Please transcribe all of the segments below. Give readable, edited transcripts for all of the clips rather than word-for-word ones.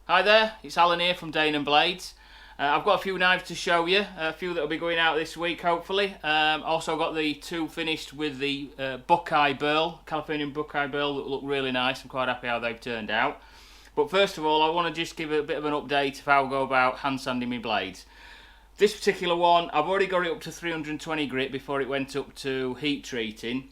Hi there, it's Alan here from Danumblades. I've got a few knives to show you, a few that will be going out this week hopefully. Also got the two finished with the Buckeye burl, Californian Buckeye burl, that look really nice. I'm quite happy how they've turned out. But first of all, I want to just give a bit of an update of how I go about hand sanding my blades. This particular one, I've already got it up to 320 grit before it went up to heat treating.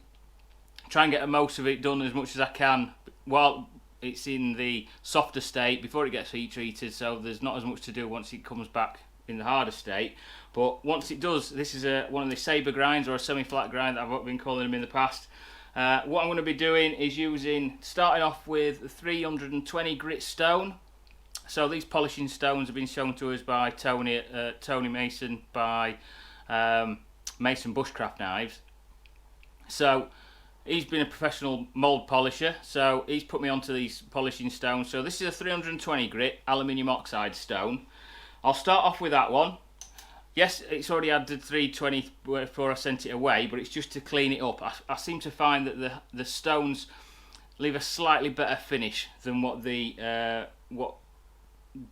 Try and get most of it done as much as I can while it's in the softer state before it gets heat treated, so there's not as much to do once it comes back in the harder state. But once it does, this is one of the saber grinds, or a semi-flat grind that I've been calling them in the past. What I'm going to be doing is starting off with the 320 grit stone. So these polishing stones have been shown to us by Tony Mason by Mason Bushcraft Knives. So he's been a professional mould polisher, so he's put me onto these polishing stones. So this is a 320 grit aluminium oxide stone. I'll start off with that one. Yes, it's already had the 320 before I sent it away, but it's just to clean it up. I seem to find that the stones leave a slightly better finish than what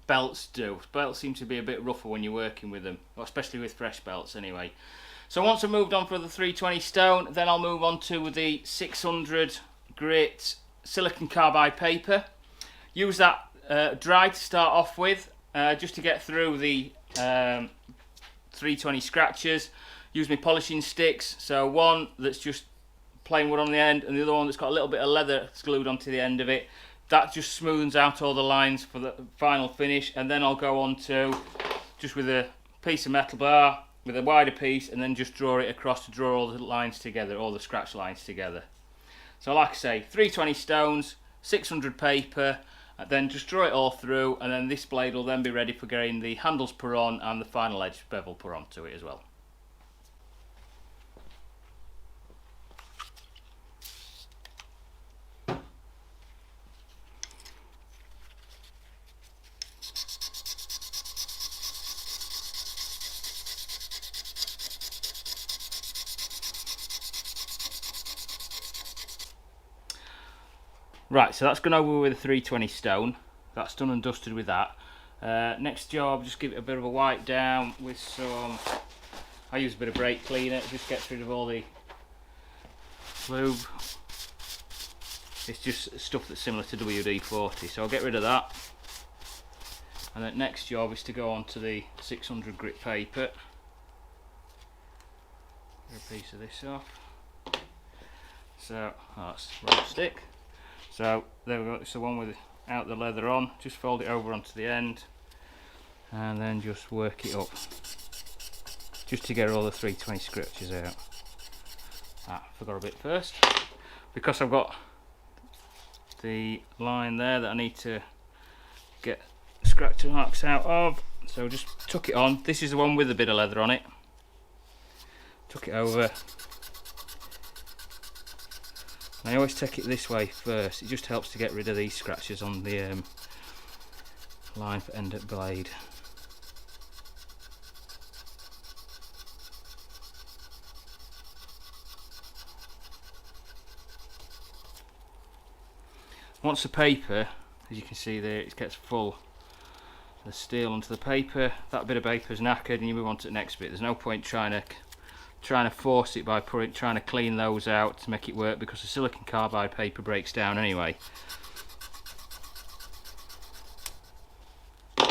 belts do. Belts seem to be a bit rougher when you're working with them, especially with fresh belts anyway. So once I've moved on for the 320 stone, then I'll move on to the 600 grit silicon carbide paper. Use that dry to start off with, just to get through the 320 scratches. Use my polishing sticks, so one that's just plain wood on the end and the other one that's got a little bit of leather glued onto the end of it. That just smooths out all the lines for the final finish, and then I'll go on to just with a piece of metal bar with a wider piece, and then just draw it across to draw all the lines together, all the scratch lines together. So like I say, 320 stones, 600 paper, then just draw it all through, and then this blade will then be ready for getting the handles put on and the final edge bevel put onto it as well. Right, so that's gone over with a 320 stone. That's done and dusted with that. Next job, just give it a bit of a wipe down with some, I use a bit of brake cleaner, it just gets rid of all the lube. It's just stuff that's similar to WD-40, so I'll get rid of that. And the next job is to go on to the 600 grit paper. Get a piece of this off. So, that's roll stick. So there we go, it's the one without the leather on. Just fold it over onto the end and then just work it up just to get all the 320 scratches out. Forgot a bit first, because I've got the line there that I need to get scratch marks out of, so just tuck it on. This is the one with a bit of leather on it. Tuck it over. I always take it this way first, it just helps to get rid of these scratches on the line for end of blade. Once the paper, as you can see there, it gets full the steel onto the paper, that bit of paper is knackered and you move on to the next bit. There's no point trying to force it by trying to clean those out to make it work, because the silicon carbide paper breaks down anyway. There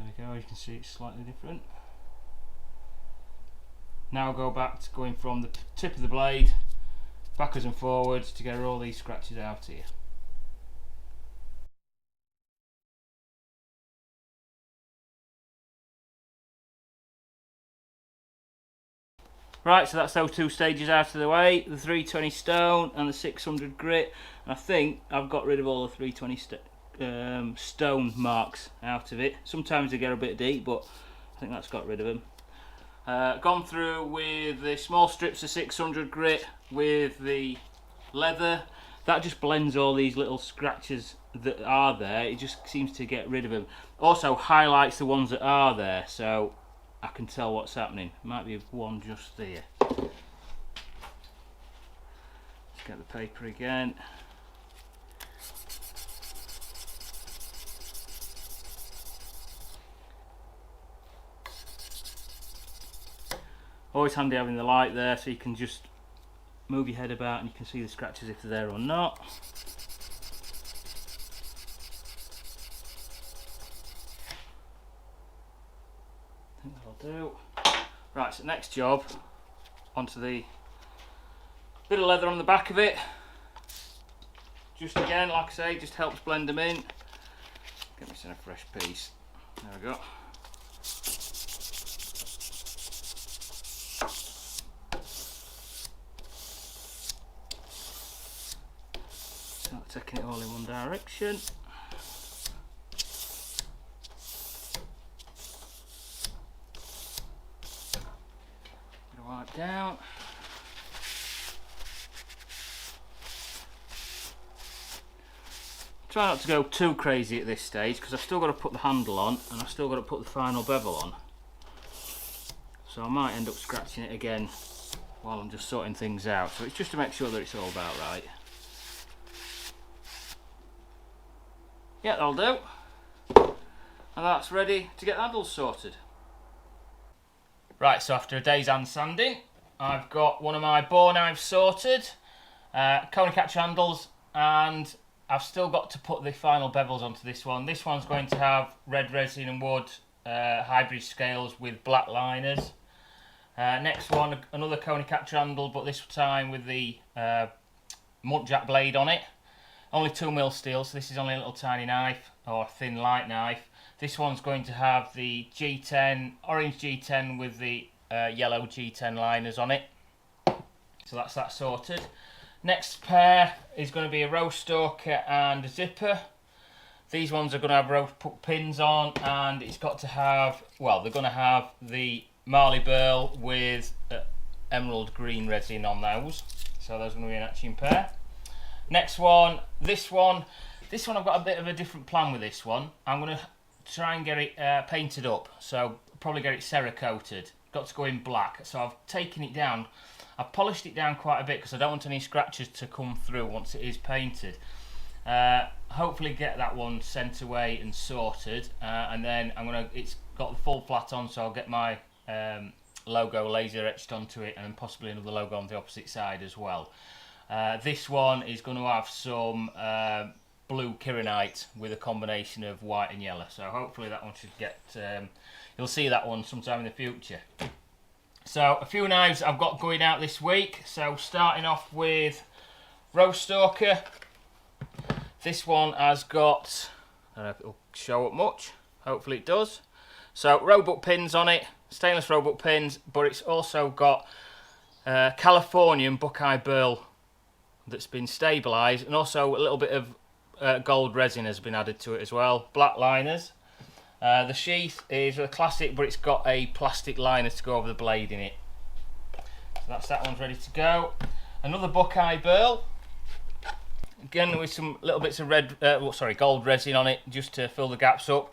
we go, you can see it's slightly different. Now I'll go back to going from the tip of the blade backwards and forwards to get all these scratches out here. Right, so that's those two stages out of the way, the 320 stone and the 600 grit. And I think I've got rid of all the 320 stone marks out of it. Sometimes they get a bit deep, but I think that's got rid of them. Gone through with the small strips of 600 grit with the leather. That just blends all these little scratches that are there. It just seems to get rid of them. Also highlights the ones that are there, so I can tell what's happening. Might be one just there. Let's get the paper again. Always handy having the light there so you can just move your head about and you can see the scratches if they're there or not. I think that'll do. Right, so next job, onto the bit of leather on the back of it. Just again, like I say, just helps blend them in. Get me a fresh piece. There we go. Taking it all in one direction. Wipe down. Try not to go too crazy at this stage because I've still got to put the handle on and I've still got to put the final bevel on. So I might end up scratching it again while I'm just sorting things out. So it's just to make sure that it's all about right. Yeah, that'll do. And that's ready to get the handles sorted. Right, so after a day's hand sanding, I've got one of my bore knives sorted, coney catcher handles, and I've still got to put the final bevels onto this one. This one's going to have red resin and wood hybrid scales with black liners. Next one, another coney catcher handle, but this time with the muntjac blade on it. Only 2mm steel, so this is only a little tiny knife, or thin light knife. This one's going to have the G10, orange G10 with the yellow G10 liners on it. So that's that sorted. Next pair is going to be a row stalker and a zipper. These ones are going to have row pins on, and it's got to have, well, they're going to have the Marley Burl with emerald green resin on those. So those are going to be an matching pair. Next one, this one I've got a bit of a different plan with this one. I'm going to try and get it painted up, so probably get it cerakoted. Got to go in black, so I've taken it down. I've polished it down quite a bit because I don't want any scratches to come through once it is painted. Hopefully get that one sent away and sorted, and then it's got the full flat on, so I'll get my logo laser etched onto it and possibly another logo on the opposite side as well. This one is going to have some blue Kirinite with a combination of white and yellow, so hopefully that one should get, you'll see that one sometime in the future. So a few knives I've got going out this week, so starting off with row stalker. This one has got, I don't know if it'll show up much, hopefully it does. So roebuck pins on it, stainless roebuck pins, but it's also got Californian Buckeye Burl that's been stabilised, and also a little bit of gold resin has been added to it as well. Black liners. The sheath is a classic, but it's got a plastic liner to go over the blade in it. So that one's ready to go. Another Buckeye Burl. Again with some little bits of gold resin on it, just to fill the gaps up.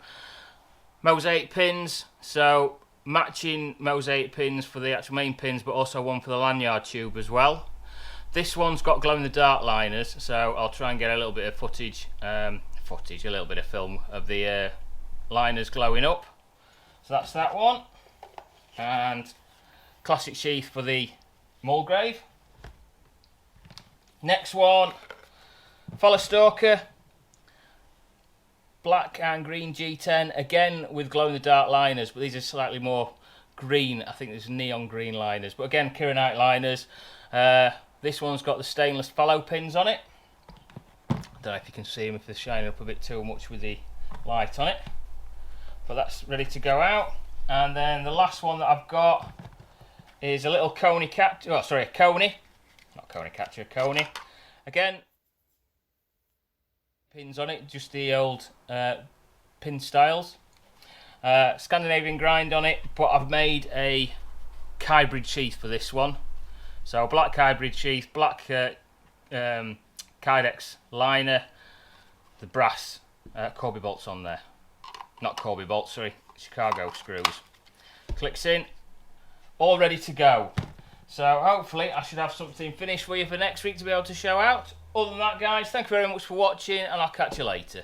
Mosaic pins, so matching mosaic pins for the actual main pins, but also one for the lanyard tube as well. This one's got glow-in-the-dark liners, so I'll try and get a little bit of a little bit of film of the liners glowing up. So that's that one. And classic sheath for the Mulgrave. Next one, Follow Stalker. Black and green G10, again with glow-in-the-dark liners, but these are slightly more green. I think there's neon green liners, but again Kirinite liners. This one's got the stainless fallow pins on it. I don't know if you can see them if they're shining up a bit too much with the light on it. But that's ready to go out. And then the last one that I've got is a little coney catcher. Oh, sorry, a coney. Not coney catcher, a coney. Again, pins on it, just the old pin styles. Scandinavian grind on it, but I've made a hybrid sheath for this one. So black hybrid sheath, black Kydex liner, the brass Corby bolts on there. Not Corby bolts, sorry, Chicago screws. clicks in, all ready to go. So hopefully I should have something finished for you for next week to be able to show out. Other than that, guys, thank you very much for watching, and I'll catch you later.